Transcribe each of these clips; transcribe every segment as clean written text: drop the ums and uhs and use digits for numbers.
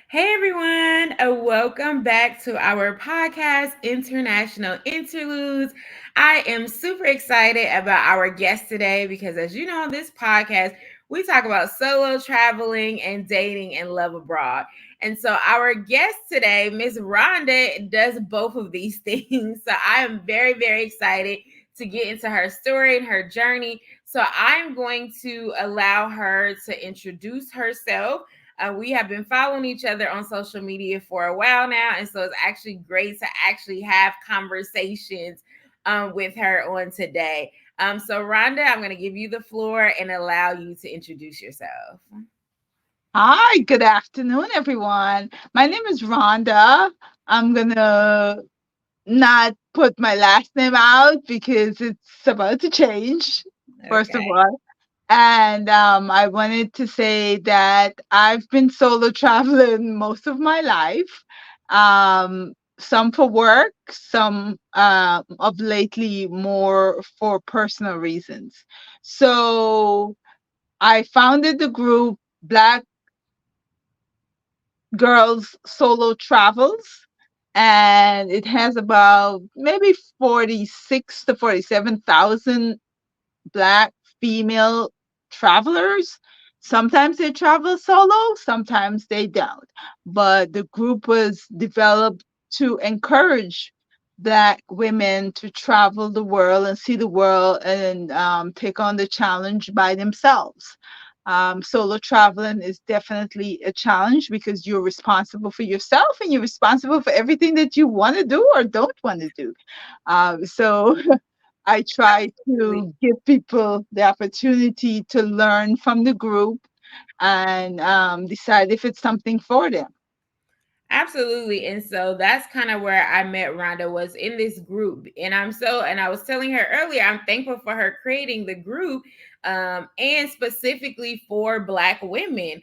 Hey everyone, welcome back to our podcast, International Interludes. I am super excited about our guest today because, as you know, on this podcast, we talk about solo traveling and dating and love abroad. And so, our guest today, Miss Rhonda, does both of these things. So, I am very, very excited to get into her story and her journey. So, I'm going to allow her to introduce herself. We have been following each other on social media for a while now, and so it's actually great to actually have conversations with her on today. So, Rhonda, I'm going to give you the floor and allow you to introduce yourself. Hi, good afternoon, everyone. My name is Rhonda. I'm gonna not put my last name out because it's about to change, first of Okay. all. And I wanted to say that I've been solo traveling most of my life. Some for work, some of lately more for personal reasons. So I founded the group Black Girls Solo Travels, and it has about maybe 46 to 47,000 Black female travelers. Sometimes they travel solo, sometimes they don't. But the group was developed to encourage Black women to travel the world and see the world and take on the challenge by themselves. Solo traveling is definitely a challenge because you're responsible for yourself and you're responsible for everything that you want to do or don't want to do. So I try Absolutely. to give people the opportunity to learn from the group and decide if it's something for them. Absolutely. And so that's kind of where I met Rhonda was in this group. And I was telling her earlier, I'm thankful for her creating the group and specifically for Black women.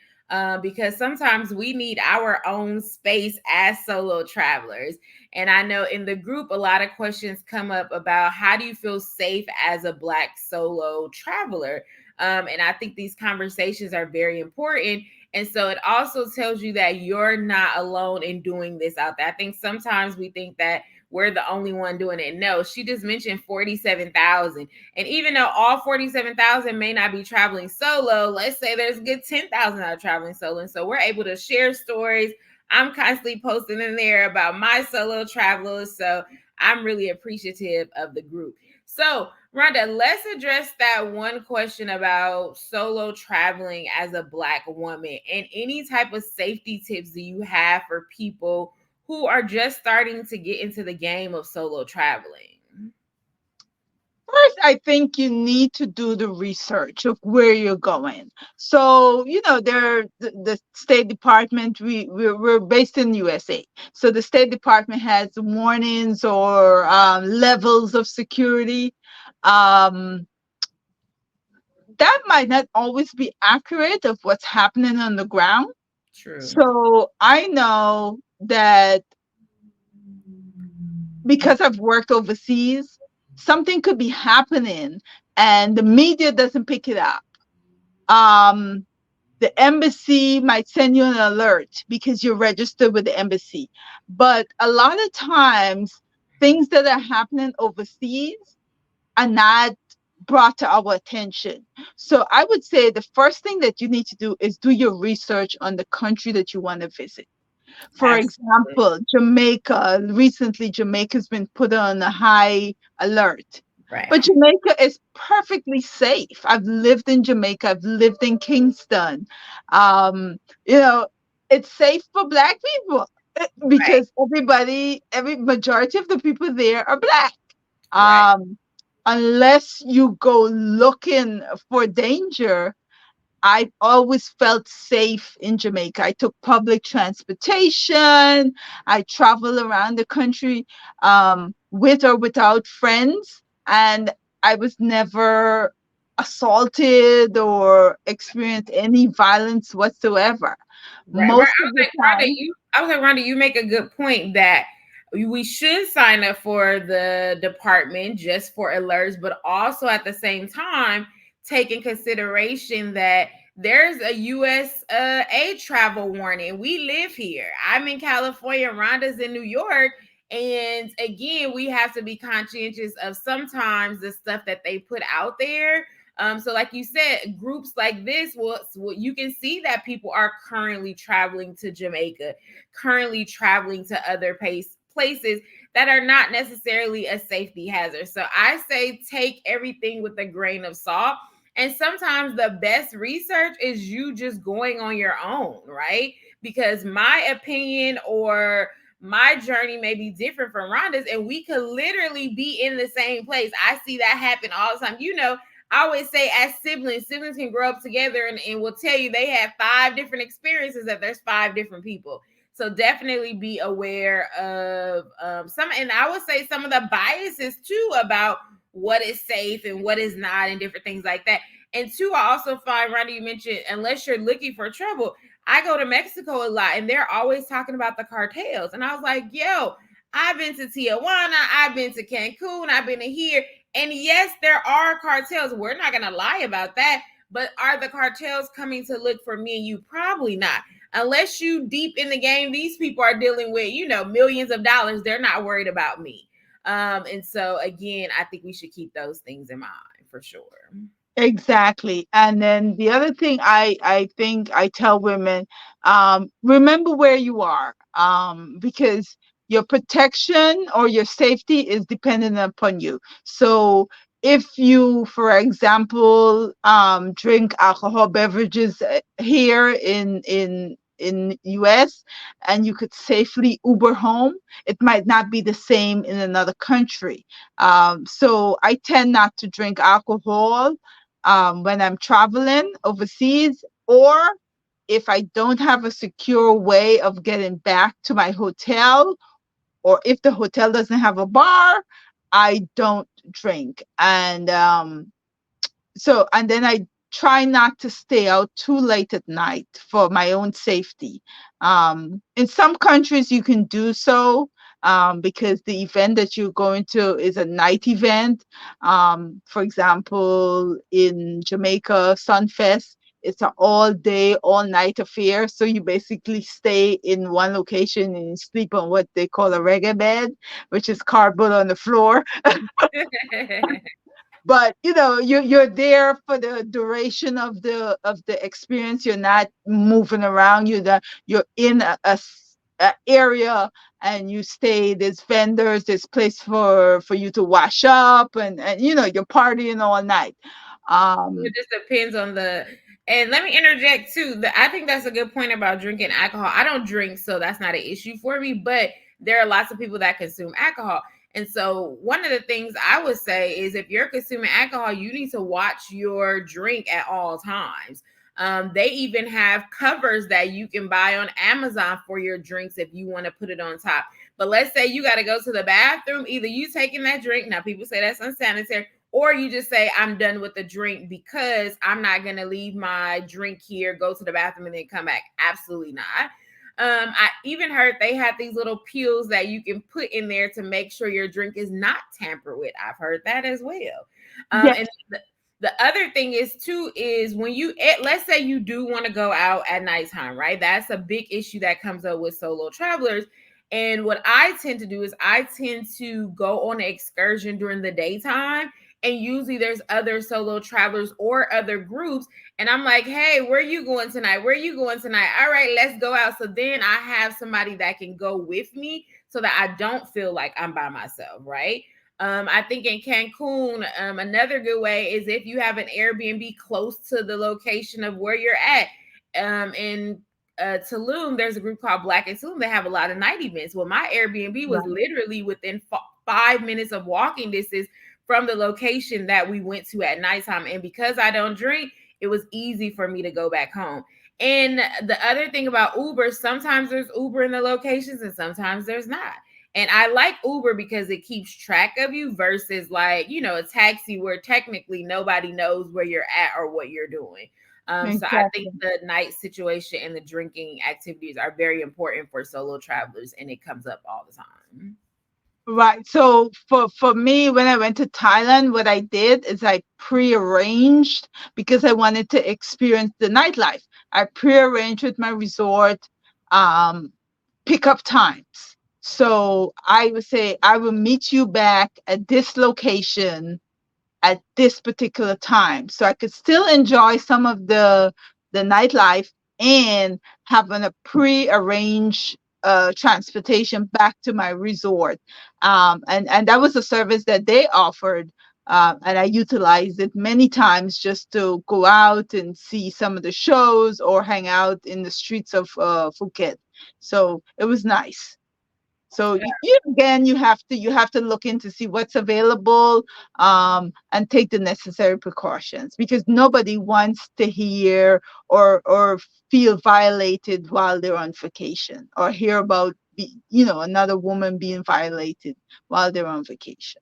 Because sometimes we need our own space as solo travelers. And I know in the group, a lot of questions come up about how do you feel safe as a Black solo traveler? And I think these conversations are very important, and so it also tells you that you're not alone in doing this out there. I think sometimes we think that we're the only one doing it. No, she just mentioned 47,000. And even though all 47,000 may not be traveling solo, let's say there's a good 10,000 that are traveling solo. And so we're able to share stories. I'm constantly posting in there about my solo travelers. So I'm really appreciative of the group. So, Rhonda, let's address that one question about solo traveling as a Black woman and any type of safety tips do you have for people who are just starting to get into the game of solo traveling? First, I think you need to do the research of where you're going. So, the State Department, we're based in USA. So the State Department has warnings or levels of security. Um, that might not always be accurate of what's happening on the ground. True. So I know that because I've worked overseas, something could be happening and the media doesn't pick it up. Um, the embassy might send you an alert because you're registered with the embassy. But a lot of times, things that are happening overseas are not brought to our attention. So I would say the first thing that you need to do is do your research on the country that you want to visit. For Absolutely. example, Jamaica, recently Jamaica's been put on a high alert. Right. But Jamaica is perfectly safe. I've lived in Jamaica, I've lived in Kingston. Um, you know, it's safe for Black people Right. because every majority of the people there are Black. Right. Um, unless you go looking for danger, I always felt safe in Jamaica. I took public transportation. I travel around the country with or without friends, and I was never assaulted or experienced any violence whatsoever. Right, right. Most of the time, I was like, Rhonda, you make a good point that we should sign up for the department just for alerts, but also at the same time take in consideration that there's a US a travel warning. We live here. I'm in California, Rhonda's in New York. And again, we have to be conscientious of sometimes the stuff that they put out there. So like you said, groups like this you can see that people are currently traveling to Jamaica, currently traveling to other places that are not necessarily a safety hazard. So I say take everything with a grain of salt. And sometimes the best research is you just going on your own, right? Because my opinion or my journey may be different from Rhonda's, and we could literally be in the same place. I see that happen all the time. I always say as siblings can grow up together and will tell you they have 5 different experiences, that there's 5 different people. So definitely be aware of some, and I would say some of the biases too about what is safe and what is not and different things like that. And two, I also find, Rhonda, you mentioned, unless you're looking for trouble, I go to Mexico a lot and they're always talking about the cartels. And I was like, yo, I've been to Tijuana, I've been to Cancun, I've been to here. And yes, there are cartels. We're not going to lie about that. But are the cartels coming to look for me and you? Probably not. Unless you deep in the game, these people are dealing with, millions of dollars. They're not worried about me. And so again, I think we should keep those things in mind for sure. Exactly. And then the other thing I think I tell women, remember where you are, because your protection or your safety is dependent upon you. So if you, for example, drink alcohol beverages here in US, and you could safely Uber home, it might not be the same in another country. So I tend not to drink alcohol when I'm traveling overseas, or if I don't have a secure way of getting back to my hotel, or if the hotel doesn't have a bar, I don't drink. And then I try not to stay out too late at night for my own safety. In some countries you can do so, because the event that you're going to is a night event. For example, in Jamaica, Sunfest, it's an all day, all night affair. So you basically stay in one location and you sleep on what they call a reggae bed, which is cardboard on the floor. But you're there for the duration of the experience. You're not moving around. You're in a area, and you stay. There's vendors, there's place for you to wash up, and you're partying all night. It um just depends on the. And let me interject too. I think that's a good point about drinking alcohol. I don't drink, so that's not an issue for me. But there are lots of people that consume alcohol, and so one of the things I would say is if you're consuming alcohol, you need to watch your drink at all times. They even have covers that you can buy on Amazon for your drinks if you want to put it on top. But let's say you got to go to the bathroom, either you taking that drink. Now people say that's unsanitary, or you just say, I'm done with the drink because I'm not going to leave my drink here, go to the bathroom, and then come back. Absolutely not. I even heard they have these little pills that you can put in there to make sure your drink is not tampered with. I've heard that as well. yes. And the other thing is too is when let's say you do want to go out at nighttime, right? That's a big issue that comes up with solo travelers. And what I tend to do is I tend to go on an excursion during the daytime, and usually there's other solo travelers or other groups, and I'm like, hey, where you going tonight? Where you going tonight? All right, let's go out. So then I have somebody that can go with me so that I don't feel like I'm by myself, right? I think in Cancun, another good way is if you have an Airbnb close to the location of where you're at. In Tulum, there's a group called Black and Tulum. They have a lot of night events. Well, my Airbnb was Right. literally within 5 minutes of walking distance from the location that we went to at nighttime. And because I don't drink, it was easy for me to go back home. And the other thing about Uber, sometimes there's Uber in the locations and sometimes there's not. And I like Uber because it keeps track of you versus like, a taxi where technically nobody knows where you're at or what you're doing. So I think Exactly. the night situation and the drinking activities are very important for solo travelers, and it comes up all the time. Right. So for me, when I went to Thailand, what I did is I prearranged because I wanted to experience the nightlife. I prearranged with my resort um pickup times. So I would say I will meet you back at this location at this particular time, so I could still enjoy some of the nightlife and having a pre-arranged transportation back to my resort. And that was a service that they offered. And I utilized it many times just to go out and see some of the shows or hang out in the streets of Phuket. So it was nice. So again, you have to look in to see what's available, and take the necessary precautions, because nobody wants to hear or feel violated while they're on vacation, or hear about another woman being violated while they're on vacation.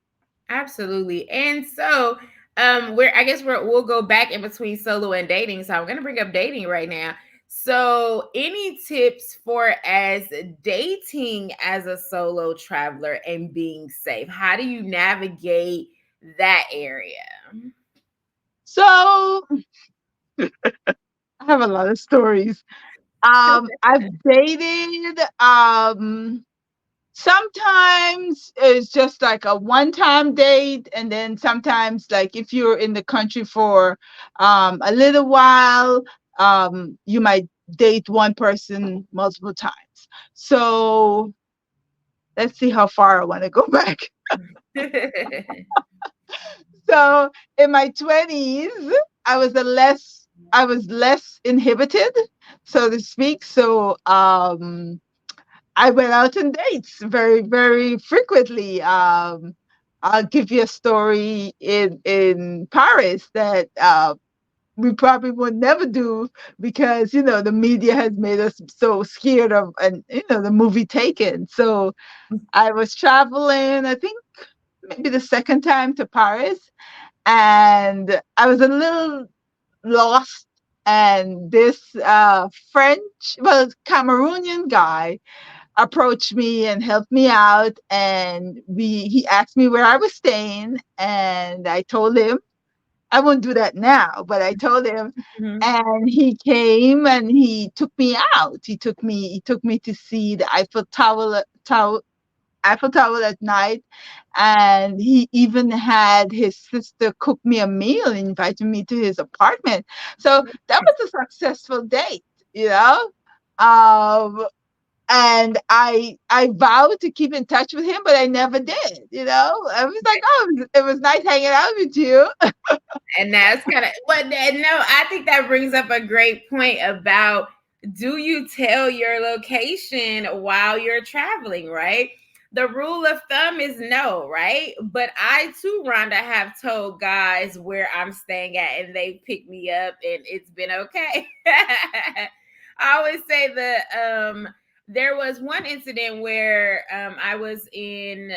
Absolutely. And so we'll go back in between solo and dating. So I'm gonna bring up dating right now. So any tips for as dating as a solo traveler and being safe? How do you navigate that area? So I have a lot of stories. I've dated. Sometimes it's just like a one-time date, and then sometimes, like, if you're in the country for a little while, you might date one person multiple times. So let's see how far I want to go back. So in my 20s, I was less inhibited, so to speak. So I went out on dates very, very frequently. I'll give you a story in Paris that we probably would never do, because the media has made us so scared of, and the movie Taken. So I was traveling, I think maybe the second time, to Paris, and I was a little lost. And this French, well, Cameroonian guy approached me and helped me out, and he asked me where I was staying, and I told him. I won't do that now, but I told him, Mhm. and he came and he took me out. He took me to see the Eiffel Tower at night, and he even had his sister cook me a meal and invited me to his apartment. So that was a successful date, you know. Um, and I vowed to keep in touch with him, but I never did. I was like, oh, it was nice hanging out with you. And that's kind of but no, I think that brings up a great point about, do you tell your location while you're traveling, right? The rule of thumb is no, right? But I too, Rhonda, have told guys where I'm staying at and they pick me up and it's been okay. I always say there was one incident where I was in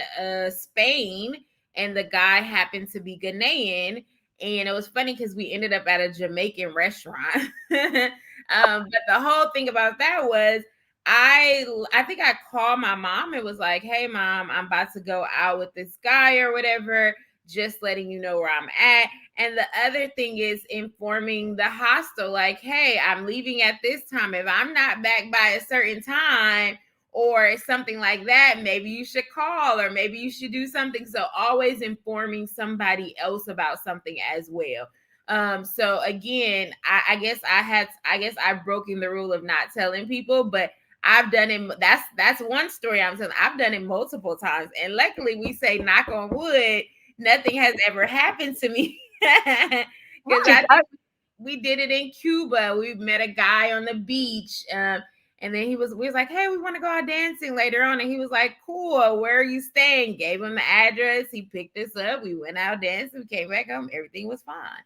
Spain and the guy happened to be Ghanaian, and it was funny because we ended up at a Jamaican restaurant. But the whole thing about that was I think I called my mom and was like, "Hey, mom, I'm about to go out with this guy or whatever. Just letting you know where I'm at." And the other thing is informing the hostel, like, "Hey, I'm leaving at this time. If I'm not back by a certain time, or something like that, maybe you should call, or maybe you should do something." So always informing somebody else about something as well. So again, I guess I've broken the rule of not telling people, but I've done it. That's one story I'm telling. I've done it multiple times, and luckily we say knock on wood, nothing has ever happened to me. Because Right. we did it in Cuba. We met a guy on the beach. And then we was like, "Hey, we want to go out dancing later on." And he was like, "Cool, where are you staying?" Gave him the address. He picked us up. We went out dancing. We came back home. Everything was fine.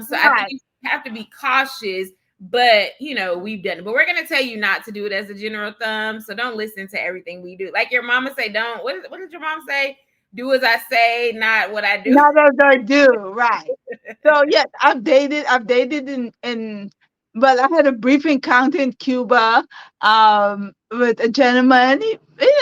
So I think Right. you have to be cautious, but we've done it. But we're gonna tell you not to do it as a general thumb. So don't listen to everything we do. Like your mama say, don't. What did your mom say? Do as I say, not what I do. Not as I do. Right. So yes, I've dated in but I had a brief encounter in Cuba with a gentleman.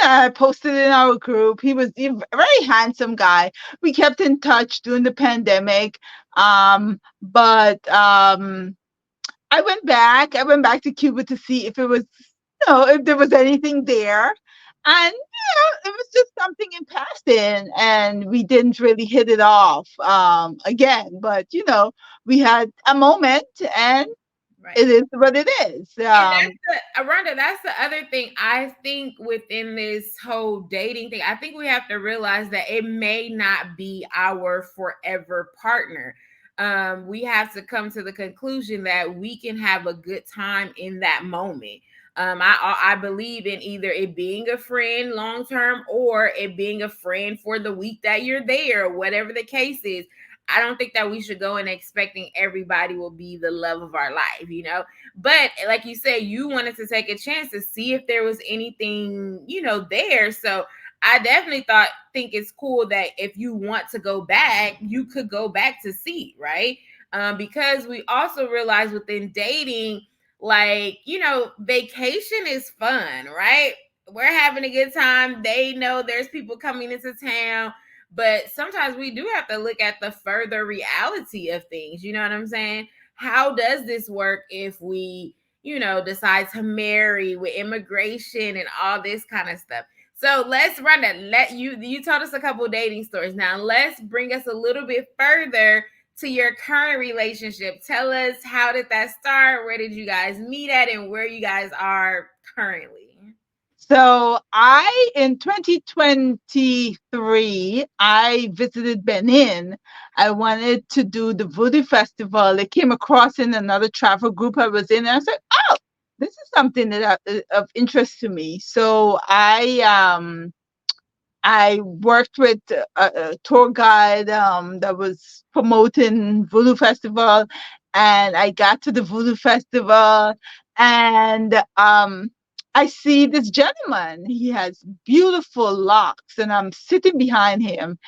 I posted in our group. He was a very handsome guy. We kept in touch during the pandemic. But I went back. I went back to Cuba to see if it was, if there was anything there. And it was just something in passing, and we didn't really hit it off again. But we had a moment, and Right. it is what it is. And that's Rhonda, that's the other thing I think within this whole dating thing. I think we have to realize that it may not be our forever partner. We have to come to the conclusion that we can have a good time in that moment. I believe in either it being a friend long term or it being a friend for the week that you're there, whatever the case is. I don't think that we should go in expecting everybody will be the love of our life. But like you said, you wanted to take a chance to see if there was anything there. So I definitely think it's cool that if you want to go back, you could go back to see, right? Because we also realize within dating, vacation is fun, right? We're having a good time. They know there's people coming into town, but sometimes we do have to look at the further reality of things. You know what I'm saying? How does this work if we decide to marry with immigration and all this kind of stuff? So let's run that. You told us a couple dating stories. Now let's bring us a little bit further to your current relationship. Tell us, how did that start? Where did you guys meet at, and where you guys are currently? So in 2023, I visited Benin. I wanted to do the Voodoo Festival. I came across in another travel group I was in, and I said, "Oh, this is something that of interest to me." So I worked with a tour guide that was promoting Voodoo Festival, and I got to the Voodoo Festival, and I see this gentleman. He has beautiful locks, and I'm sitting behind him,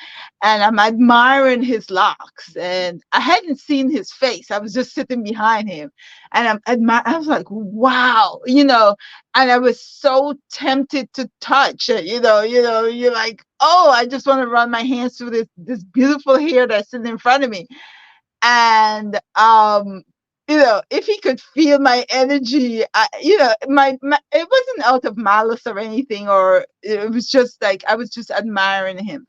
and I'm admiring his locks. And I hadn't seen his face. I was just sitting behind him, and I was like, wow, and I was so tempted to touch it. You're like, oh, I just want to run my hands through this beautiful hair that's sitting in front of me. And if he could feel my energy, my it wasn't out of malice or anything, or it was just like I was just admiring him.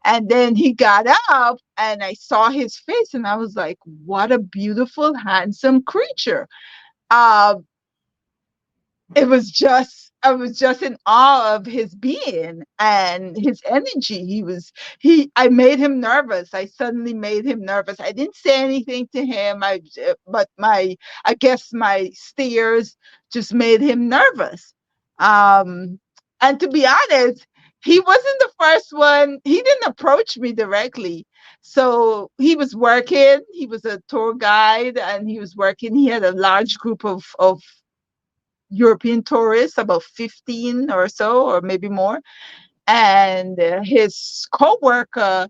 And then he got up, and I saw his face, and I was like, what a beautiful, handsome creature. Um, it was just I was just in awe of his being and his energy. I made him nervous. I suddenly made him nervous. I didn't say anything to him. But I guess my stares just made him nervous. Um, and to be honest, he wasn't the first one. He didn't approach me directly. So he was working. He was a tour guide, and he was working. He had a large group of European tourists, about 15 or so, or maybe more. And his co-worker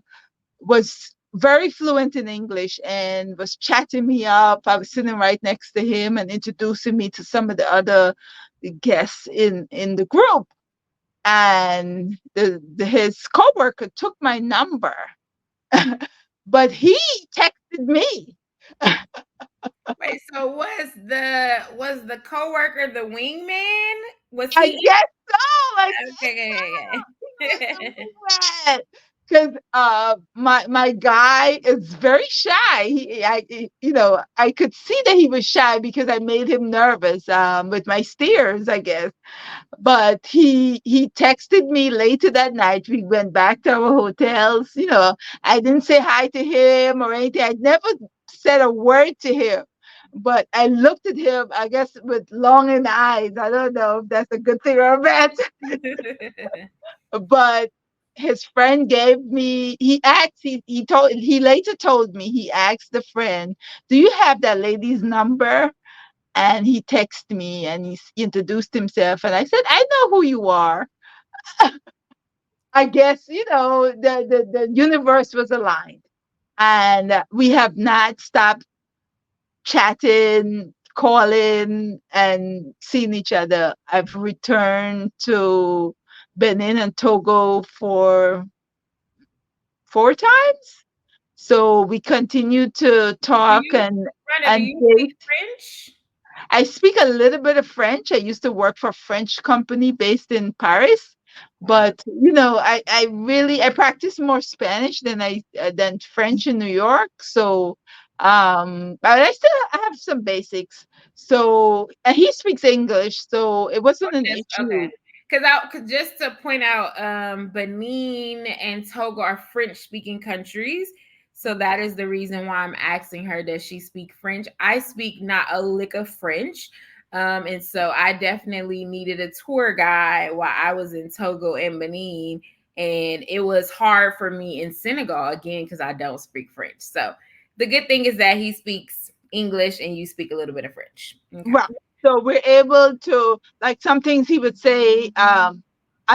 was very fluent in English and was chatting me up. I was sitting right next to him and introducing me to some of the other guests in the group. And his co-worker took my number, but he texted me. Wait, so was the coworker the wingman? Was I he? guess so. I Okay, guess okay, okay. so. Because my guy is very shy. I could see that he was shy because I made him nervous with my stares, I guess. But he texted me later that night. We went back to our hotels. I didn't say hi to him or anything. I never said a word to him. But I looked at him, I guess, with longing eyes. I don't know if that's a good thing or a bad Okay. but his friend gave me he later told me he asked the friend, do you have that lady's number? And he texted me and he introduced himself, and I said, I know who you are. I guess the universe was aligned, and we have not stopped chatting calling and seeing each other. I've returned to Benin and Togo for 4 times. So we continue to Do talk you, Rhonda, do and you speak date. French? I speak a little bit of French. I used to work for a French company based in Paris, Wow. but I practice more Spanish than French in New York. So, but I still have some basics. So, and he speaks English, so it wasn't an Just okay. issue. Cause just to point out, Benin and Togo are French speaking countries. So that is the reason why I'm asking her, does she speak French? I speak not a lick of French. And so I definitely needed a tour guide while I was in Togo and Benin. And it was hard for me in Senegal again because I don't speak French. So the good thing is that he speaks English and you speak a little bit of French. Okay. Right. So we're able to, like, some things he would say, I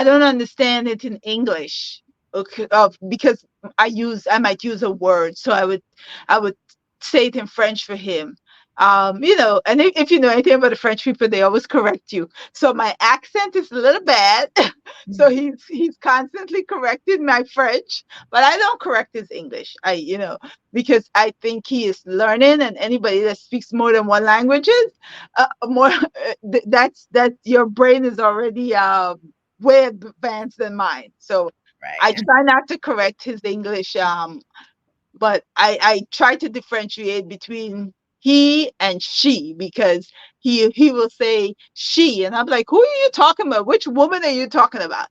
don't understand it in English. Okay, because I might use a word. So I would say it in French for him. And if you know anything about the French people, they always correct you. So my accent is a little bad. So he's constantly correcting my French, but I don't correct his English. Because I think he is learning, and anybody that speaks more than one language more that your brain is already way advanced than mine. So I Right. try not to correct his English, but I try to differentiate between he and she, because he will say she, and I'm like, who are you talking about? Which woman are you talking about?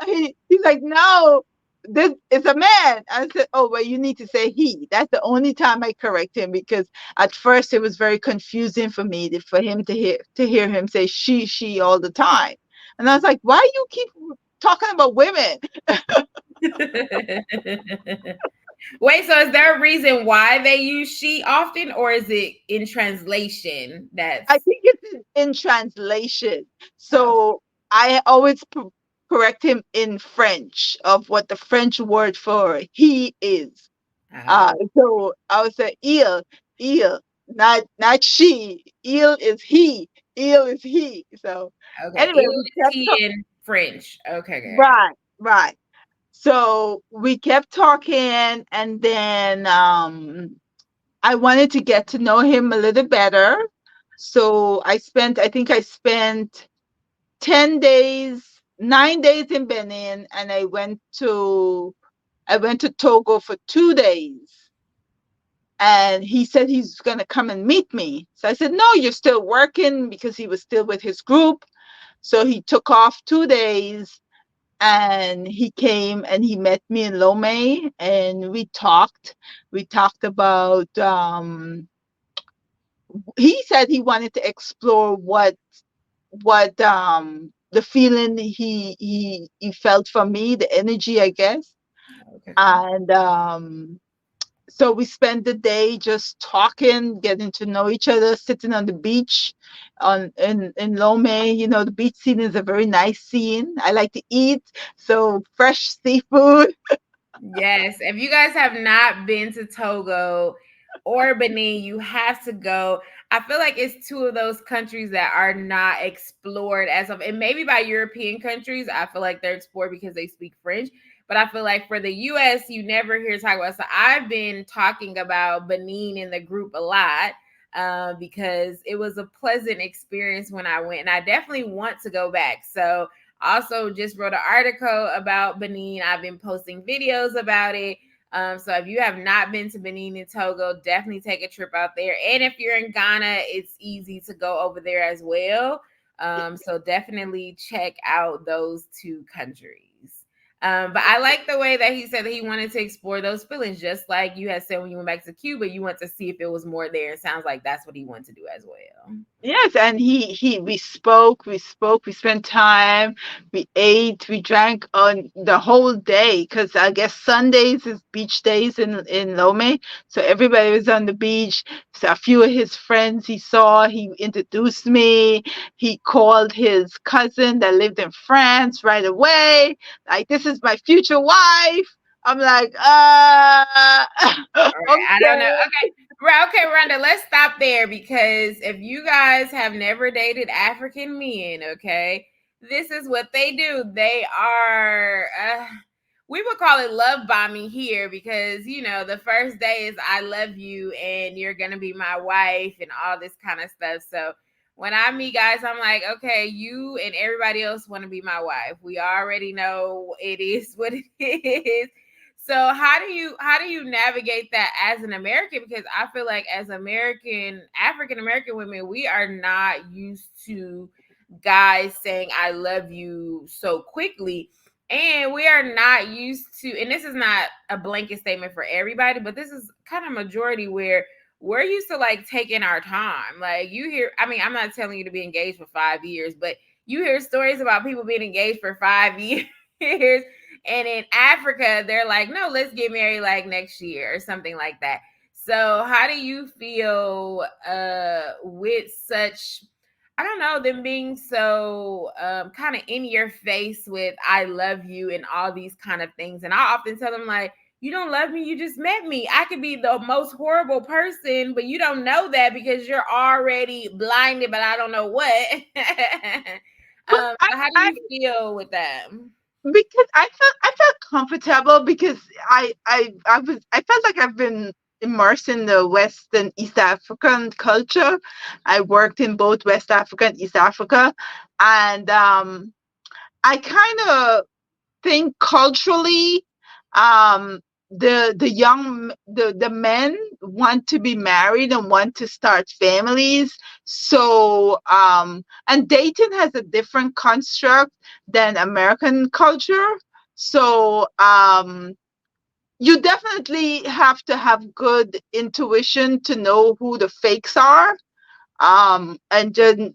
He's like, no, this is a man. I said, oh, well, you need to say he. That's the only time I correct him, because at first it was very confusing for me for him to hear him say she all the time. And I was like, why you keep talking about women? Wait, so is there a reason why they use she often, or is it in translation I that's think it's in translation. oh, So I always correct him in French of what the French word for he is. oh, So I would say il, not she. Il is he. Il is he. So okay. anyway, Il we is kept he in French. Okay, good. right, right. So we kept talking, and then I wanted to get to know him a little better. So I think I spent 10 days, 9 days in Benin, and I went to Togo for 2 days. And he said he's going to come and meet me. So I said, no, you're still working, because he was still with his group. So he took off 2 days, and he came and he met me in Lomé, and we talked. We talked about, he said he wanted to explore what the feeling he felt from me, the energy, I guess. Okay. And so we spent the day just talking, getting to know each other, sitting on the beach in Lomé. The beach scene is a very nice scene. I like to eat, so fresh seafood. Yes, if you guys have not been to Togo or Benin, you have to go. I feel like it's two of those countries that are not explored as of, and maybe by European countries, I feel like they're explored because they speak French. But I feel like for the US, you never hear talk about. So I've been talking about Benin in the group a lot because it was a pleasant experience when I went, and I definitely want to go back. So also just wrote an article about Benin. I've been posting videos about it. So if you have not been to Benin and Togo, definitely take a trip out there. And if you're in Ghana, it's easy to go over there as well. So definitely check out those two countries. But I like the way that he said that he wanted to explore those feelings, just like you had said when you went back to Cuba, you want to see if it was more there. It sounds like that's what he wanted to do as well. Yes, and we spent time, we ate, we drank on the whole day, because I guess Sundays is beach days in Lomé. So everybody was on the beach. So a few of his friends he introduced me. He called his cousin that lived in France right away. Like, this is my future wife. I'm like, All right. I don't know. okay. Okay. Right, okay, Rhonda, let's stop there because if you guys have never dated African men, okay, this is what they do. They are, we would call it love bombing here because, you know, the first day is I love you and you're going to be my wife and all this kind of stuff. So when I meet guys, I'm like, okay, you and everybody else want to be my wife. We already know it is what it is. So how do you navigate that as an American? Because I feel like as African American women, we are not used to guys saying I love you so quickly. And we are not used to, and this is not a blanket statement for everybody, but this is kind of majority where we're used to like taking our time. Like you hear, I mean, I'm not telling you to be engaged for 5 years, but you hear stories about people being engaged for 5 years. And in Africa, they're like, no, let's get married like next year or something like that. So how do you feel with such, I don't know, them being so kind of in your face with I love you and all these kind of things. And I often tell them like, you don't love me, you just met me. I could be the most horrible person, but you don't know that because you're already blinded, but I don't know what. But So how do I you feel with that? because I felt comfortable because I felt like I've been immersed in the West and East African culture. I worked in both West Africa and East Africa, and I kind of think culturally, um, the men want to be married and want to start families. So and dating has a different construct than American culture. So you definitely have to have good intuition to know who the fakes are, and then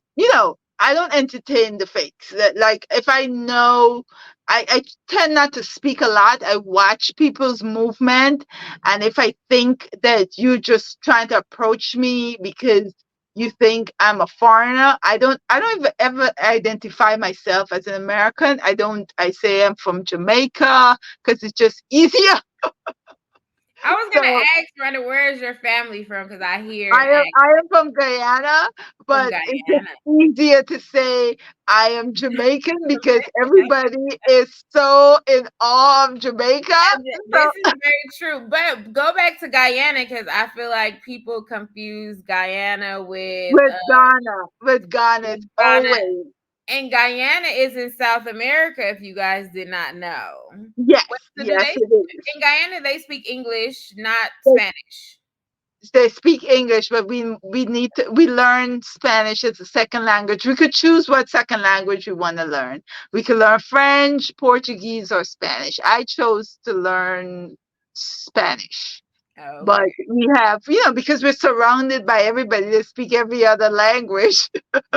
I don't entertain the fakes. Like if I know, I tend not to speak a lot. I watch people's movement, and if I think that you're just trying to approach me because you think I'm a foreigner, I don't ever identify myself as an American. I say I'm from Jamaica because it's just easier. I was gonna So ask, Rhonda, where is your family from? Because I hear I an am accent I am from Guyana, from but it's just Guyana. easier to say I am Jamaican because everybody is so in awe of Jamaica. This So is very true. But go back to Guyana because I feel like people confuse Guyana with Ghana, with it's Ghana. always And Guyana is in South America, if you guys did not know. What, yes, so do yes they it is. in Guyana they speak English, not They, Spanish? they speak English, but we learn Spanish as a second language. We could choose what second language we want to learn. We could learn French, Portuguese, or Spanish. I chose to learn Spanish. Oh, But okay. we have, because we're surrounded by everybody that speak every other language,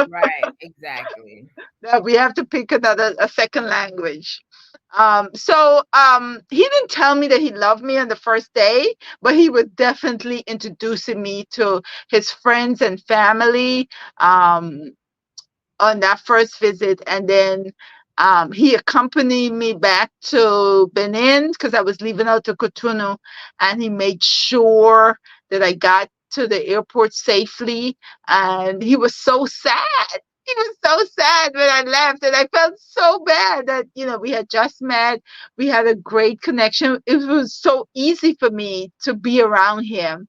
Right, exactly. that we have to pick a second language. So he didn't tell me that he loved me on the first day, but he was definitely introducing me to his friends and family. Um, on that first visit, and then he accompanied me back to Benin because I was leaving out to Cotonou, and he made sure that I got to the airport safely. And he was so sad. He was so sad when I left, and I felt so bad that we had just met. We had a great connection. It was so easy for me to be around him.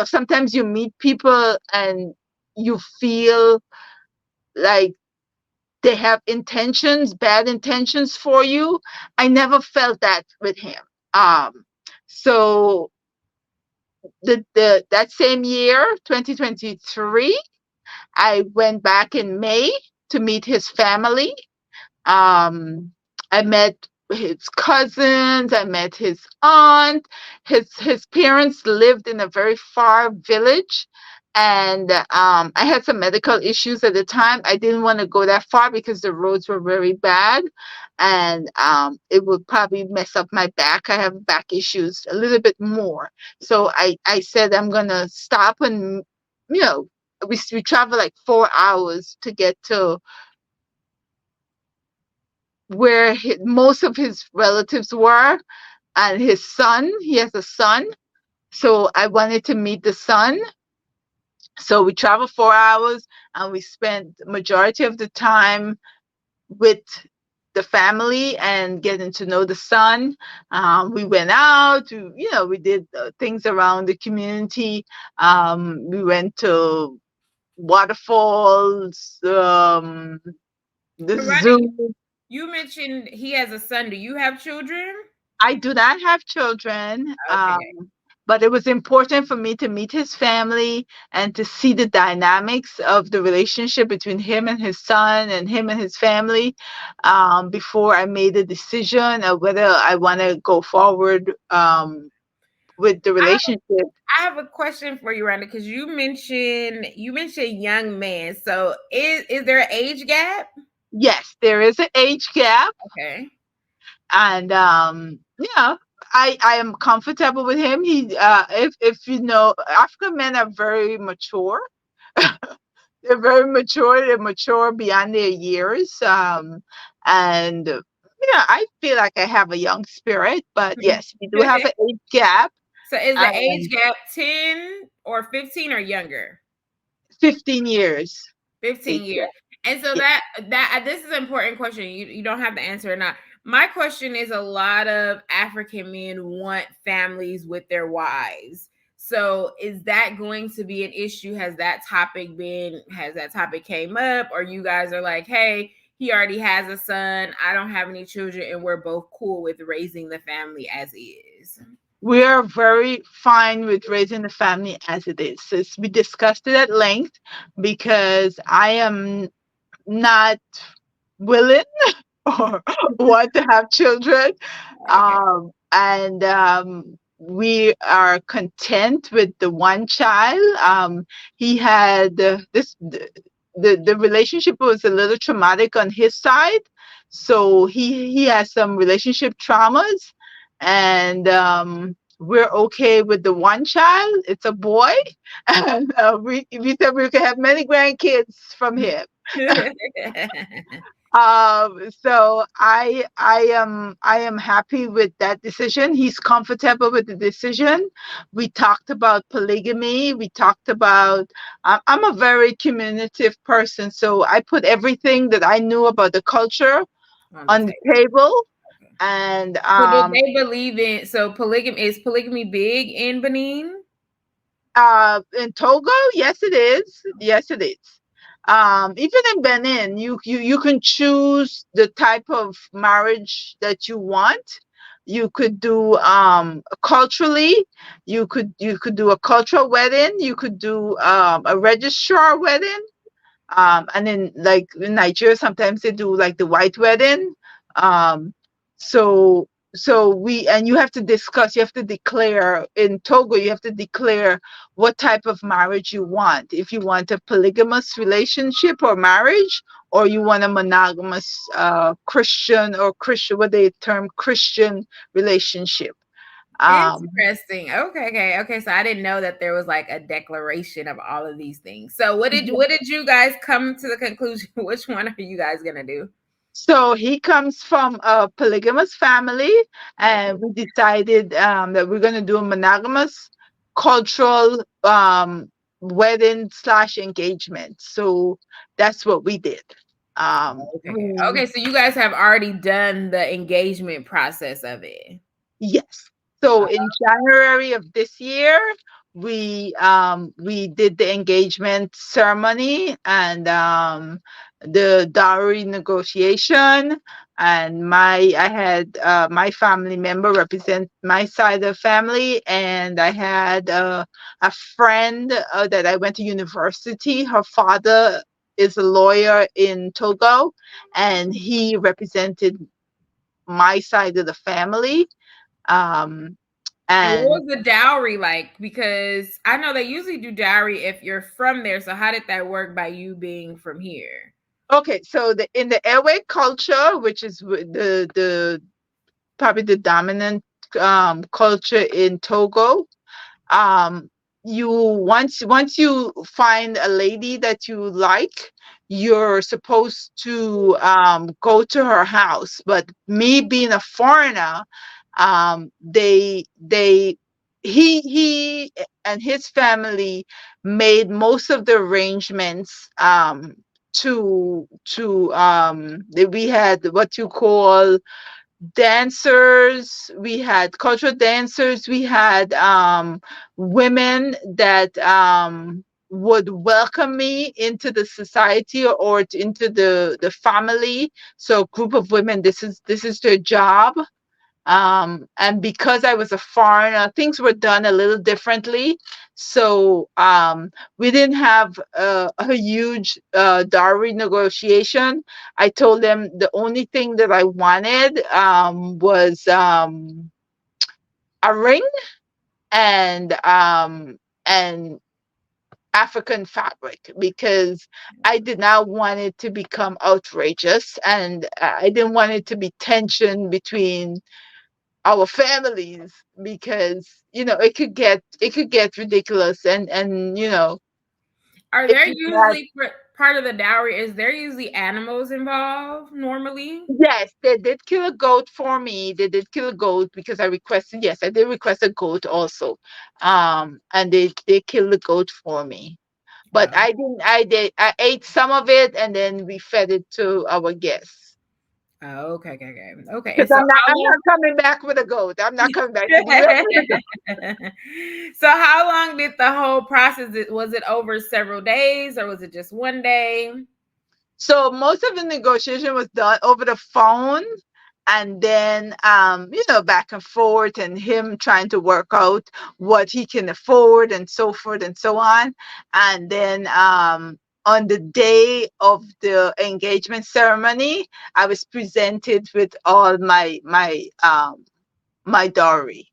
Sometimes you meet people and you feel like they have intentions, bad intentions for you. I never felt that with him. So the that same year, 2023, I went back in May to meet his family. um, I met his cousins. I met his aunt. His parents lived in a very far village, and I had some medical issues at the time. I didn't want to go that far because the roads were very bad, and it would probably mess up my back. I have back issues a little bit more, so I said I'm gonna stop and you know we travel like 4 hours to get to where most of his relatives were, and his son, he has a son. So I wanted to meet the son. So we traveled 4 hours and we spent majority of the time with the family and getting to know the son. We went out, we did things around the community. We went to waterfalls, the Miranda, zoo. you mentioned he has a son. Do you have children? I do not have children, Okay. but it was important for me to meet his family and to see the dynamics of the relationship between him and his son and him and his family before I made a decision of whether I want to go forward with the relationship. I have a question for you, Rhonda, because you mentioned young man. So is there an age gap? Yes, there is an age gap, Okay. and I am comfortable with him. He if you know, African men are very mature. They're very mature. They're mature beyond their years. And I feel like I have a young spirit, but yes, we do have an age gap. So is the age And gap 10 or 15 or younger? 15 years. 15 Age years. gap. And so Yeah. that this is an important question. You don't have to answer or not. My question is, a lot of African men want families with their wives. So is that going to be an issue? Has that topic came up, or you guys are like, hey, he already has a son, I don't have any children, and we're both cool with raising the family as is? We are very fine with raising the family as it is. We discussed it at length because I am not willing or want to have children. Okay. And we are content with the one child. He had the relationship was a little traumatic on his side, so he has some relationship traumas, and we're okay with the one child. It's a boy, and we said we could have many grandkids from him. So I am happy with that decision. He's comfortable with the decision. We talked about polygamy. We talked about I'm a very communicative person, so I put everything that I knew about the culture On the on the table. table. And So do they believe in, so polygamy big in Benin? in Togo, yes, it is. Yes, it is. Even in Benin, you can choose the type of marriage that you want. You could do culturally. You could do a cultural wedding. You could do a registrar wedding. And then like in Nigeria, sometimes they do like the white wedding. Um, so you have to discuss, you have to declare in Togo, you have to declare what type of marriage you want. If you want a polygamous relationship or marriage, or you want a monogamous Christian or Christian, what they term Christian relationship. Um, Interesting. Okay, okay, okay. So I didn't know that there was like a declaration of all of these things. So what did you guys come to the conclusion? Which one are you guys gonna do? So he comes from a polygamous family, Okay. and we decided that we're going to do a monogamous cultural wedding slash engagement. So that's what we did. Okay. Okay. So you guys have already done the engagement process of it. Yes. So in January of this year, we did the engagement ceremony and the dowry negotiation, and I had my family member represent my side of the family, and I had a friend that I went to university. Her father is a lawyer in Togo, and he represented my side of the family. um, And what and was the dowry like? Because I know they usually do dowry if you're from there. So how did that work by you being from here? okay, so in the airway culture, which is the probably the dominant culture in Togo, um, you once you find a lady that you like, you're supposed to go to her house. But me being a foreigner, they he and his family made most of the arrangements we had what you call dancers, we had cultural dancers, we had women that would welcome me into the society, or into the family. So a group of women, this is their job. And because I was a foreigner, things were done a little differently. So we didn't have a huge dowry negotiation. I told them the only thing that I wanted was a ring, and African fabric, because I did not want it to become outrageous, and I didn't want it to be tension between our families, because it could get ridiculous, and Are if there you had. usually part of the dowry? Is there usually animals involved normally? Yes, they did kill a goat for me. They did kill a goat because I requested. Yes, I did request a goat also. And they killed the goat for me, but Oh, I ate some of it, and then we fed it to our guests. oh, okay, okay, okay, okay. And Because so I'm how not coming back with a goat. I'm not coming back to the US long? with a goat. So how long did the whole process? Was it over several days or was it just one day? So most of the negotiation was done over the phone, and then back and forth, and him trying to work out what he can afford, and so forth and so on. And then on the day of the engagement ceremony, I was presented with all my dowry.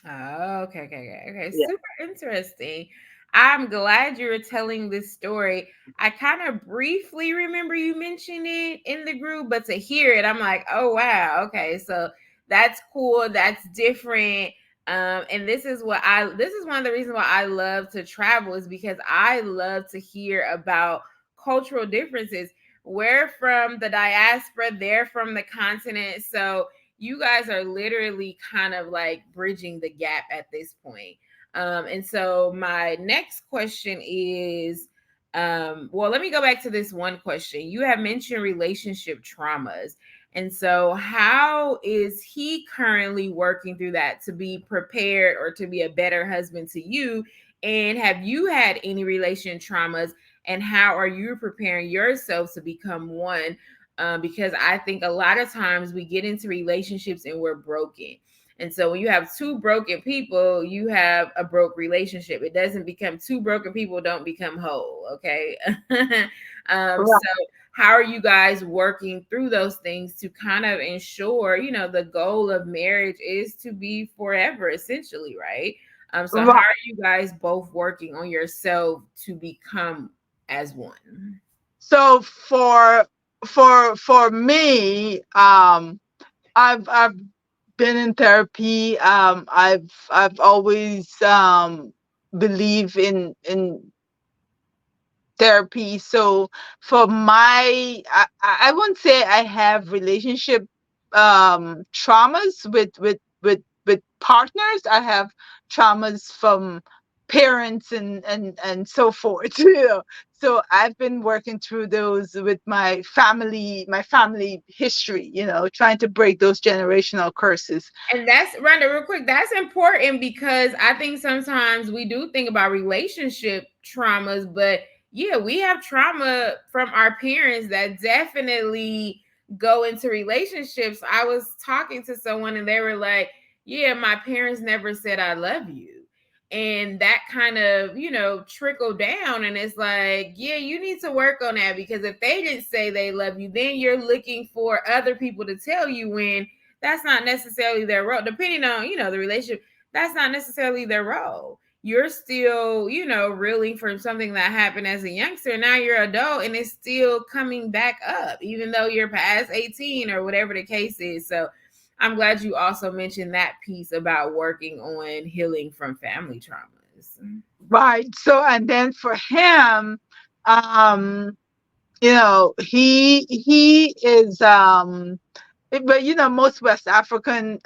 Oh, okay, okay, okay, okay. Yeah. Super interesting. I'm glad you were telling this story. I kind of briefly remember you mentioned it in the group, but to hear it, I'm like, oh wow, okay, so that's cool. That's different. And this is one of the reasons why I love to travel is because I love to hear about cultural differences. We're from the diaspora, they're from the continent, so you guys are literally kind of like bridging the gap at this point. And so my next question is well, let me go back to this one question. You have mentioned relationship traumas. And so, how is he currently working through that to be prepared or to be a better husband to you? And have you had any relation traumas? And how are you preparing yourself to become one? Because I think a lot of times we get into relationships and we're broken. And so when you have two broken people, you have a broke relationship. It doesn't become two broken people don't become whole. Okay. So how are you guys working through those things to kind of ensure, the goal of marriage is to be forever, essentially, right? So how Right. are you guys both working on yourself to become as one? So for me, I've been in therapy. I've always believe in therapy. So for I wouldn't say I have relationship traumas with partners. I have traumas from parents and so forth. So I've been working through those with my family history, trying to break those generational curses. And that's Rhonda, real quick. That's important because I think sometimes we do think about relationship traumas, but yeah, we have trauma from our parents that definitely go into relationships. I was talking to someone and they were like, yeah, my parents never said I love you. And that kind of, trickled down. And it's like, yeah, you need to work on that because if they didn't say they love you, then you're looking for other people to tell you when that's not necessarily their role. Depending on, the relationship, that's not necessarily their role. You're still, reeling from something that happened as a youngster. Now you're adult and it's still coming back up, even though you're past 18 or whatever the case is. So I'm glad you also mentioned that piece about working on healing from family traumas. Right. So, and then for him, um, he is, but most West African,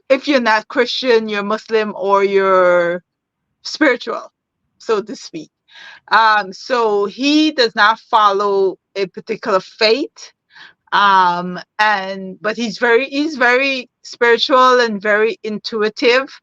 if you're not Christian, you're Muslim, or you're spiritual, so to speak. So he does not follow a particular faith, and but he's very spiritual and very intuitive.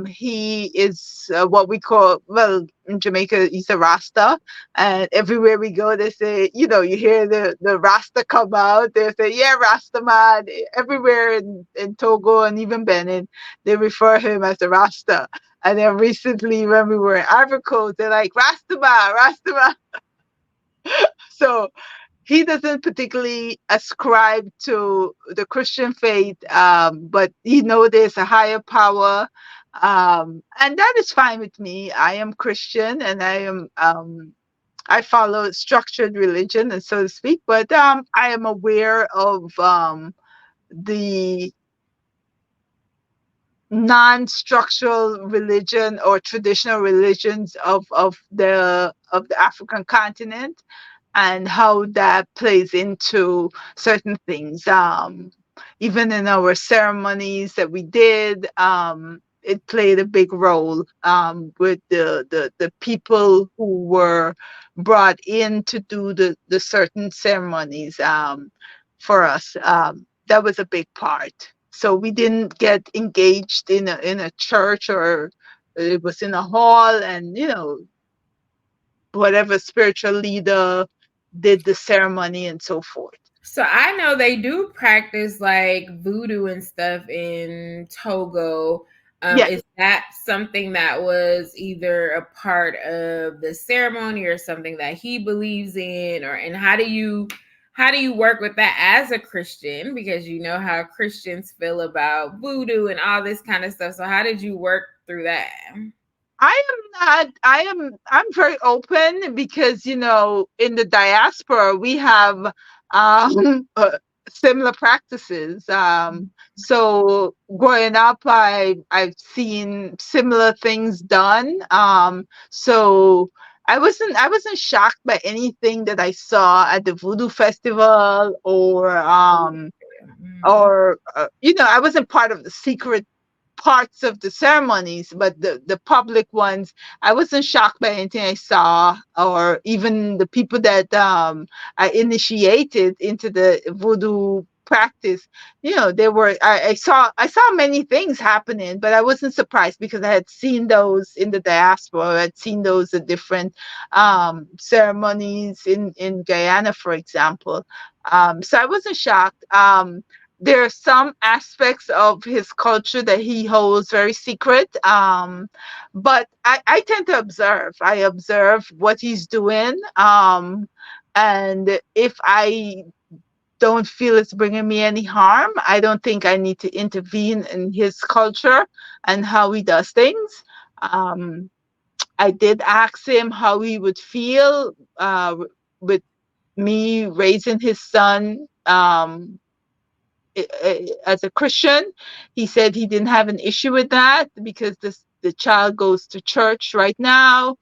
He is what we call, well, in Jamaica he's a Rasta, and everywhere we go they say, you hear the Rasta come out, they say, yeah, Rasta man. Everywhere in Togo and even Benin, they refer him as the Rasta. And then recently when we were in Ivory Coast, they're like, Rasta man, Rasta man. So he doesn't particularly ascribe to the Christian faith, but he knows there's a higher power, and that is fine with me. I am Christian, and I follow structured religion, and so to speak. But I am aware of the non-structural religion or traditional religions of the African continent, and how that plays into certain things. Even in our ceremonies that we did, it played a big role, with the people who were brought in to do the certain ceremonies, for us. That was a big part. So we didn't get engaged in a church, or it was in a hall, and whatever spiritual leader did the ceremony and so forth. So I know they do practice like voodoo and stuff in Togo. Yeah, Is that something that was either a part of the ceremony or something that he believes in, or and how do you work with that as a Christian? Because you know how Christians feel about voodoo and all this kind of stuff. So how did you work through that? I'm very open, because in the diaspora we have similar practices. So growing up, I've seen similar things done. So I wasn't shocked by anything that I saw at the Voodoo Festival, or I wasn't part of the secret parts of the ceremonies, but the public ones, I wasn't shocked by anything I saw, or even the people that I initiated into the voodoo practice. I saw many things happening, but I wasn't surprised, because I had seen those in the diaspora. I had seen those at different ceremonies in Guyana, for example. So I wasn't shocked. There are some aspects of his culture that he holds very secret. But I tend to observe. I observe what he's doing. And if I don't feel it's bringing me any harm, I don't think I need to intervene in his culture and how he does things. Um, I did ask him how he would feel, with me raising his son, as a Christian. He said he didn't have an issue with that, because the child goes to church right now.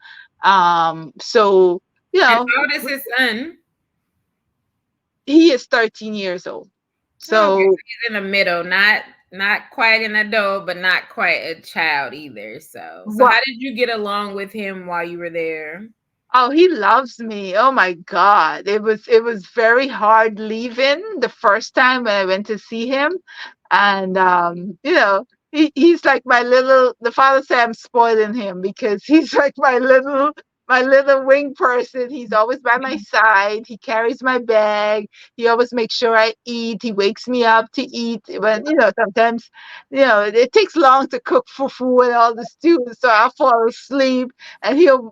So you And know, how old is his son? he is 13 years old. Oh, okay, so So he's in the middle, not quite an adult, but not quite a child either. So what? how did you get along with him while you were there? Oh, he loves me. Oh my God. It was very hard leaving the first time when I went to see him. And he's like my little, the father said I'm spoiling him, because he's like my little wing person. He's always by my side. He carries my bag. He always makes sure I eat. He wakes me up to eat. But sometimes, it takes long to cook fufu and all the stew, so I'll fall asleep, and he'll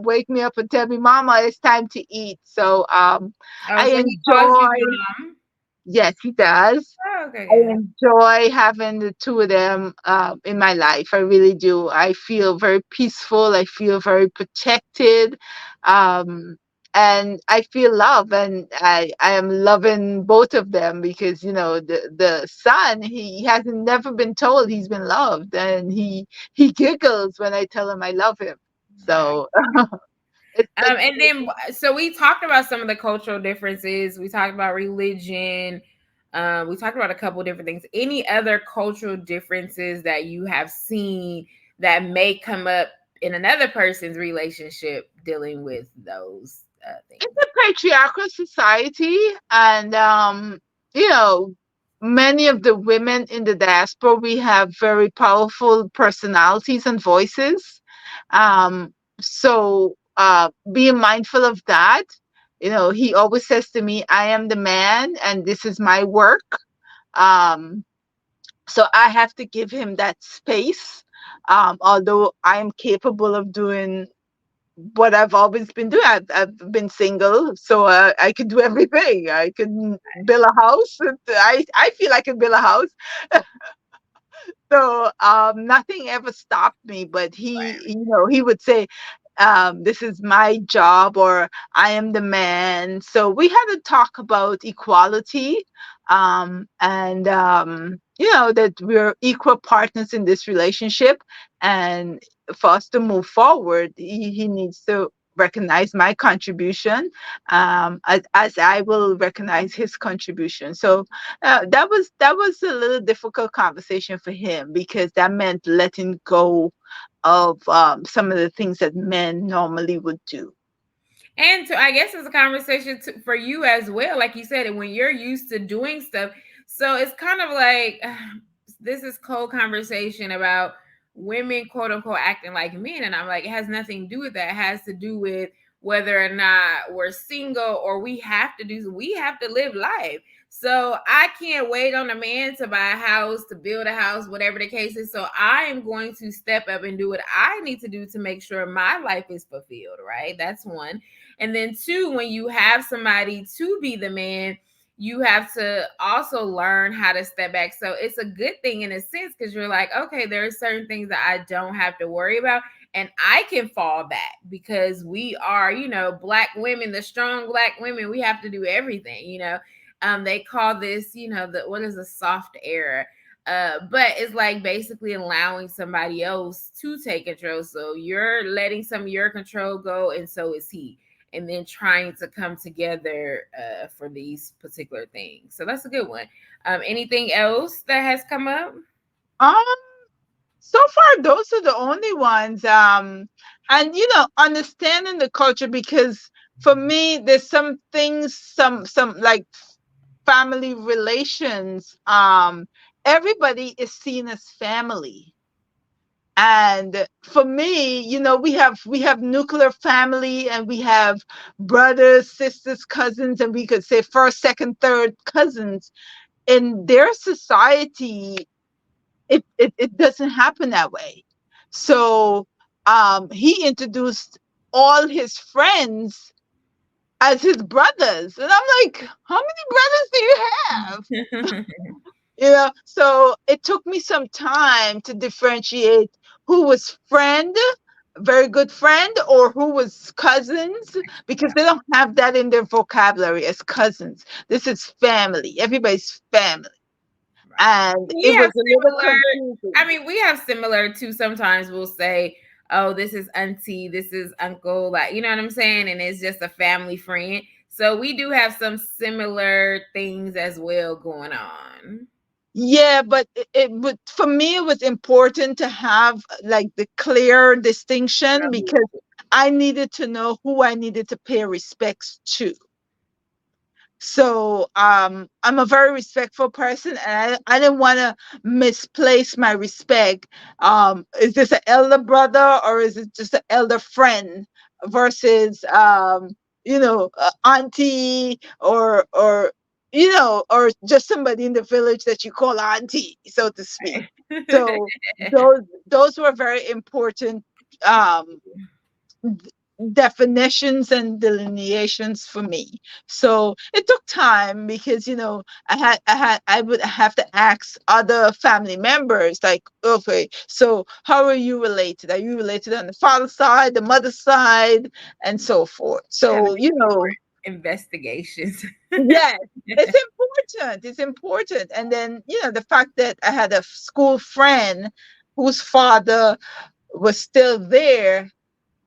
wake me up and tell me, "Mama, it's time to eat." So Oh, I so he calls you enjoy. mom. Yes, he does. Oh, okay, I good. enjoy having the two of them in my life. I really do. I feel very peaceful. I feel very protected. Um, and I feel love, and I am loving both of them, because the son, he hasn't never been told he's been loved, and he giggles when I tell him I love him. Yeah. So it's And then so we talked about some of the cultural differences. We talked about religion. We talked about a couple different things. Any other cultural differences that you have seen that may come up in another person's relationship dealing with those It's things? a patriarchal society, and you know, many of the women in the diaspora, we have very powerful personalities and voices. Being mindful of that, he always says to me, I am the man and this is my work. um so I have to give him that space, although I am capable of doing what I've always been doing. I've been single, so I can do everything. I can build a house. I feel I can build a house. So nothing ever stopped me, but he would say, this is my job, or I am the man. So we had to talk about equality, and that we're equal partners in this relationship. And for us to move forward, he needs to recognize my contribution, as I will recognize his contribution. So that was a little difficult conversation for him, because that meant letting go of some of the things that men normally would do. And I guess it's a conversation for you as well. Like you said, when you're used to doing stuff. So it's kind of like this is cold conversation about women, quote unquote, acting like men. And I'm like, it has nothing to do with that. It has to do with whether or not we're single or we have to live life. So I can't wait on a man to buy a house, to build a house, whatever the case is. So I am going to step up and do what I need to do to make sure my life is fulfilled, right? That's one. And then two, when you have somebody to be the man, you have to also learn how to step back. So it's a good thing in a sense, because you're like, okay, there are certain things that I don't have to worry about. And I can fall back because we are, black women, the strong black women, we have to do everything. They call this, what is a soft era? But it's like basically allowing somebody else to take control. So you're letting some of your control go, and so is he, and then trying to come together for these particular things. So that's a good one. Anything else that has come up? Um, so far those are the only ones. And understanding the culture, because for me there's some things, some like family relations. Everybody is seen as family. And for me, we have nuclear family, and we have brothers, sisters, cousins, and we could say first, second, third cousins. In their society, it doesn't happen that way. So he introduced all his friends as his brothers. And I'm like, how many brothers do you have? So it took me some time to differentiate who was friend, very good friend, or who was cousins, because they don't have that in their vocabulary as cousins. This is family. Everybody's family. Right. And We it was have a little similar, I confusing. mean, we have similar too. Sometimes we'll say, oh, this is auntie, this is uncle, like, you know what I'm saying? And it's just a family friend. So we do have some similar things as well going on. Yeah, but it would, for me, it was important to have like the clear distinction, because I needed to know who I needed to pay respects to. So I'm a very respectful person, and I didn't want to misplace my respect. Is this an elder brother, or is it just an elder friend versus auntie, or just somebody in the village that you call auntie, so to speak. So those were very important um definitions and delineations for me. So it took time, because I would have to ask other family members, like, okay, so how are you related? Are you related on the father's side, the mother's side, and so forth? Kind of So investigations. yes, it's important. It's important. And then the fact that I had a school friend whose father was still there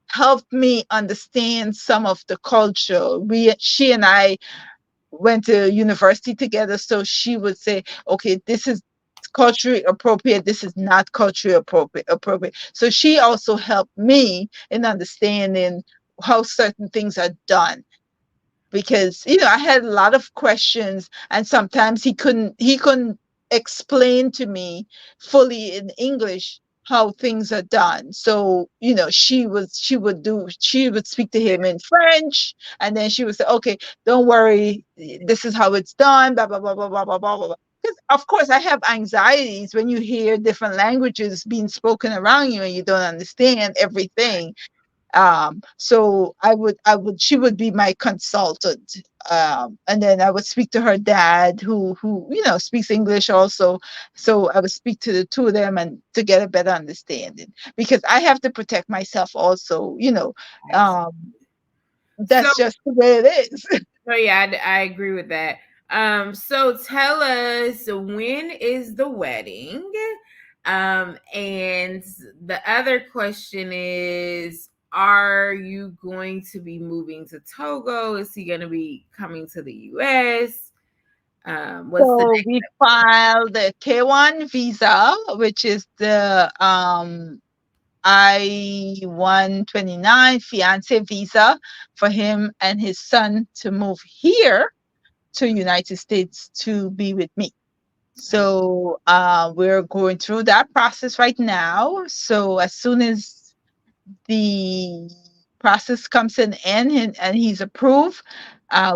helped me understand some of the culture. She and I went to university together, so she would say, okay, this is culturally appropriate, this is not culturally appropriate. So she also helped me in understanding how certain things are done, because I had a lot of questions, and sometimes he couldn't explain to me fully in English how things are done. So she would speak to him in French, and then she would say, okay, don't worry, this is how it's done, blah blah blah blah blah blah blah blah. Because of course I have anxieties when you hear different languages being spoken around you and you don't understand everything. So she would be my consultant. And then I would speak to her dad, who speaks English also. So I would speak to the two of them and to get a better understanding, because I have to protect myself also. Um, So, that's just the way it is. so yeah, I agree with that. So tell us, when is the wedding? And the other question is, are you going to be moving to Togo? Is he going to be coming to the US? What's the So next we step? filed the K1 visa, which is the I-129 fiance visa for him and his son to move here to United States to be with me. So we're going through that process right now. So as soon as the process comes to an end, and he's approved,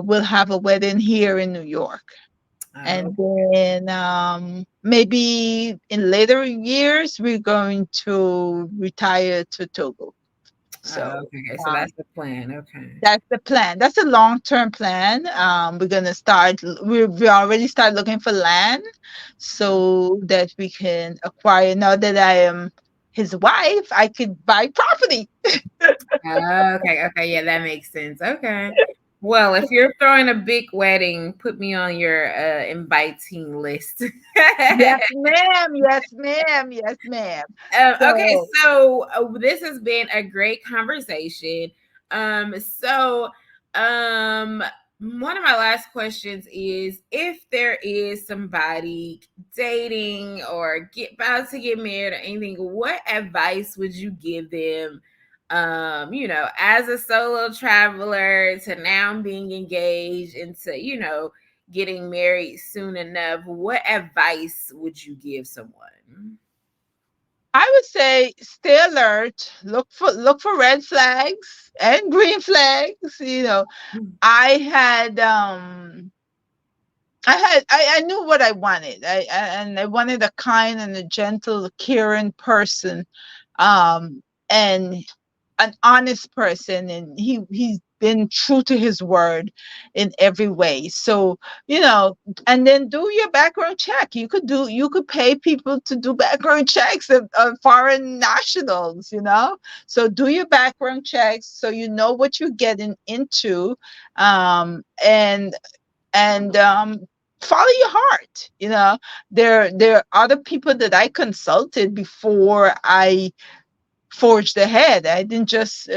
we'll have a wedding here in New York. Oh, And then maybe in later years, we're going to retire to Togo. So okay. So um, that's the plan. Okay. that's the plan. That's a long-term plan. We're gonna start. We already start looking for land so that we can acquire. Now that I am his wife, I could buy property. Okay, okay, yeah, that makes sense. Okay. Well, if you're throwing a big wedding, put me on your inviting list. Yes, ma'am. Yes, ma'am. Yes, ma'am. Okay, So so this has been a great conversation. So um, one of my last questions is, if there is somebody dating or about to get married or anything, what advice would you give them? As a solo traveler to now being engaged into, getting married soon enough, what advice would you give someone? I would say stay alert. Look for red flags and green flags. I had I knew what I wanted. And I wanted a kind and a gentle, caring person, and an honest person, and he's been true to his word in every way. So and then do your background check. You could pay people to do background checks of foreign nationals. So do your background checks so you know what you're getting into, and follow your heart. There are other people that I consulted before I forged ahead. I didn't just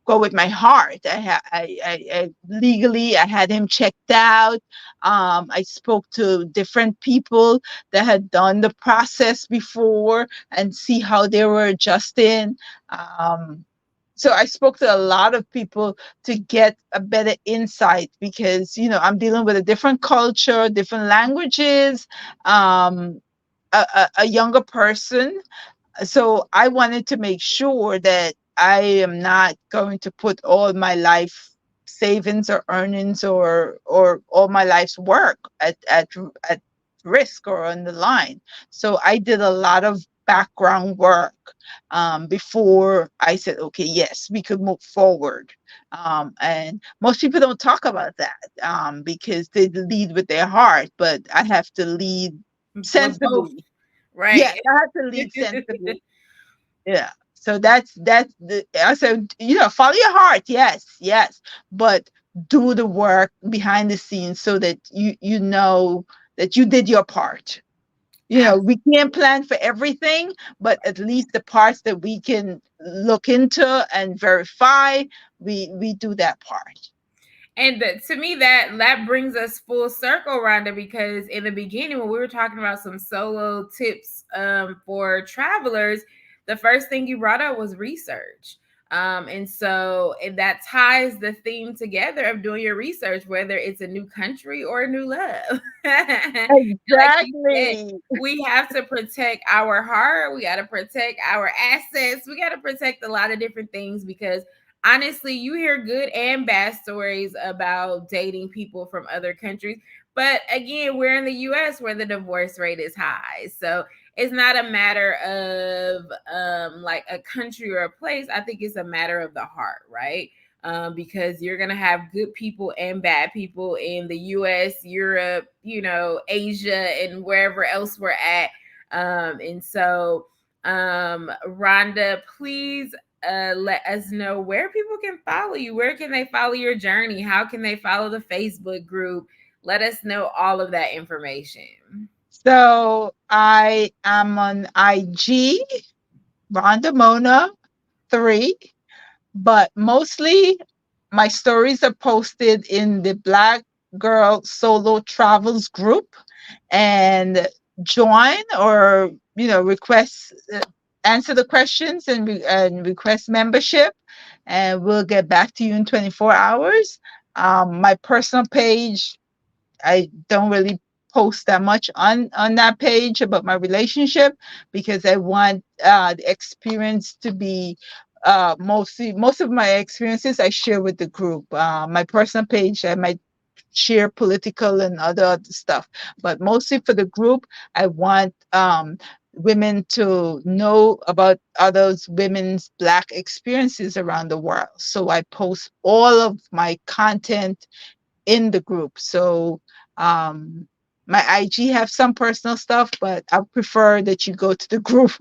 go with my heart. I legally I had him checked out. I spoke to different people that had done the process before and see how they were adjusting. Um, so I spoke to a lot of people to get a better insight, because I'm dealing with a different culture, different languages, um, a younger person. So I wanted to make sure that I am not going to put all my life savings or earnings, or all my life's work at risk or on the line. So I did a lot of background work before I said, okay, yes, we could move forward. And most people don't talk about that, because they lead with their heart, but I have to lead With both, sensibly. Yes, right? I have to lead sensibly. Yeah. So that's the I said, follow your heart. Yes, yes. But do the work behind the scenes so that you know that you did your part. We can't plan for everything, but at least the parts that we can look into and verify, we do that part. And to me, that brings us full circle, Rhonda, because in the beginning when we were talking about some solo tips for travelers, the first thing you brought up was research. And that ties the theme together of doing your research, whether it's a new country or a new love. Like you said, Exactly. we have to protect our heart. We got to protect our assets. We got to protect a lot of different things because honestly, you hear good and bad stories about dating people from other countries. But again, we're in the US where the divorce rate is high. So it's not a matter of like a country or a place. I think it's a matter of the heart, right? Because you're going to have good people and bad people in the US, Europe, Asia, and wherever else we're at. Rhonda, please let us know where people can follow you. Where can they follow your journey? How can they follow the Facebook group? Let us know all of that information. So I am on IG, Rhonda Mona 3, but mostly my stories are posted in the Black Girl Solo Travels group, and join, or request, answer the questions, and request membership, and we'll get back to you in 24 hours. My personal page, I don't really post that much on that page about my relationship, because I want the experience to be, most of my experiences I share with the group. My personal page, I might share political and other stuff, but mostly for the group, I want women to know about others women's Black experiences around the world. So I post all of my content in the group. So um, my IG have some personal stuff, but I prefer that you go to the group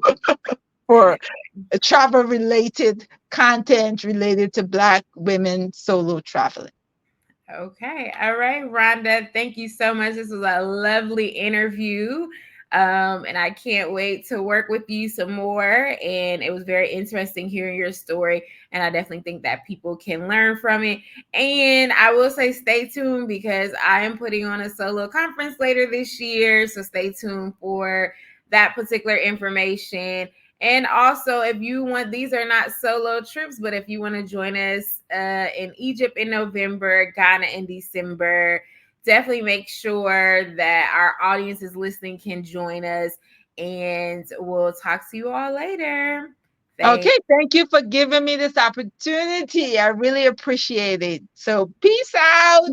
for travel related content related to Black women solo traveling. Okay. All right, Rhonda. Thank you so much. This was a lovely interview. And I can't wait to work with you some more. And it was very interesting hearing your story. And I definitely think that people can learn from it. And I will say stay tuned because I am putting on a solo conference later this year. So stay tuned for that particular information. And also, if you want, these are not solo trips, but if you want to join us in Egypt in November, Ghana in December, definitely make sure that our audience is listening can join us. And we'll talk to you all later. Thanks. Okay, thank you for giving me this opportunity. I really appreciate it. So, peace out.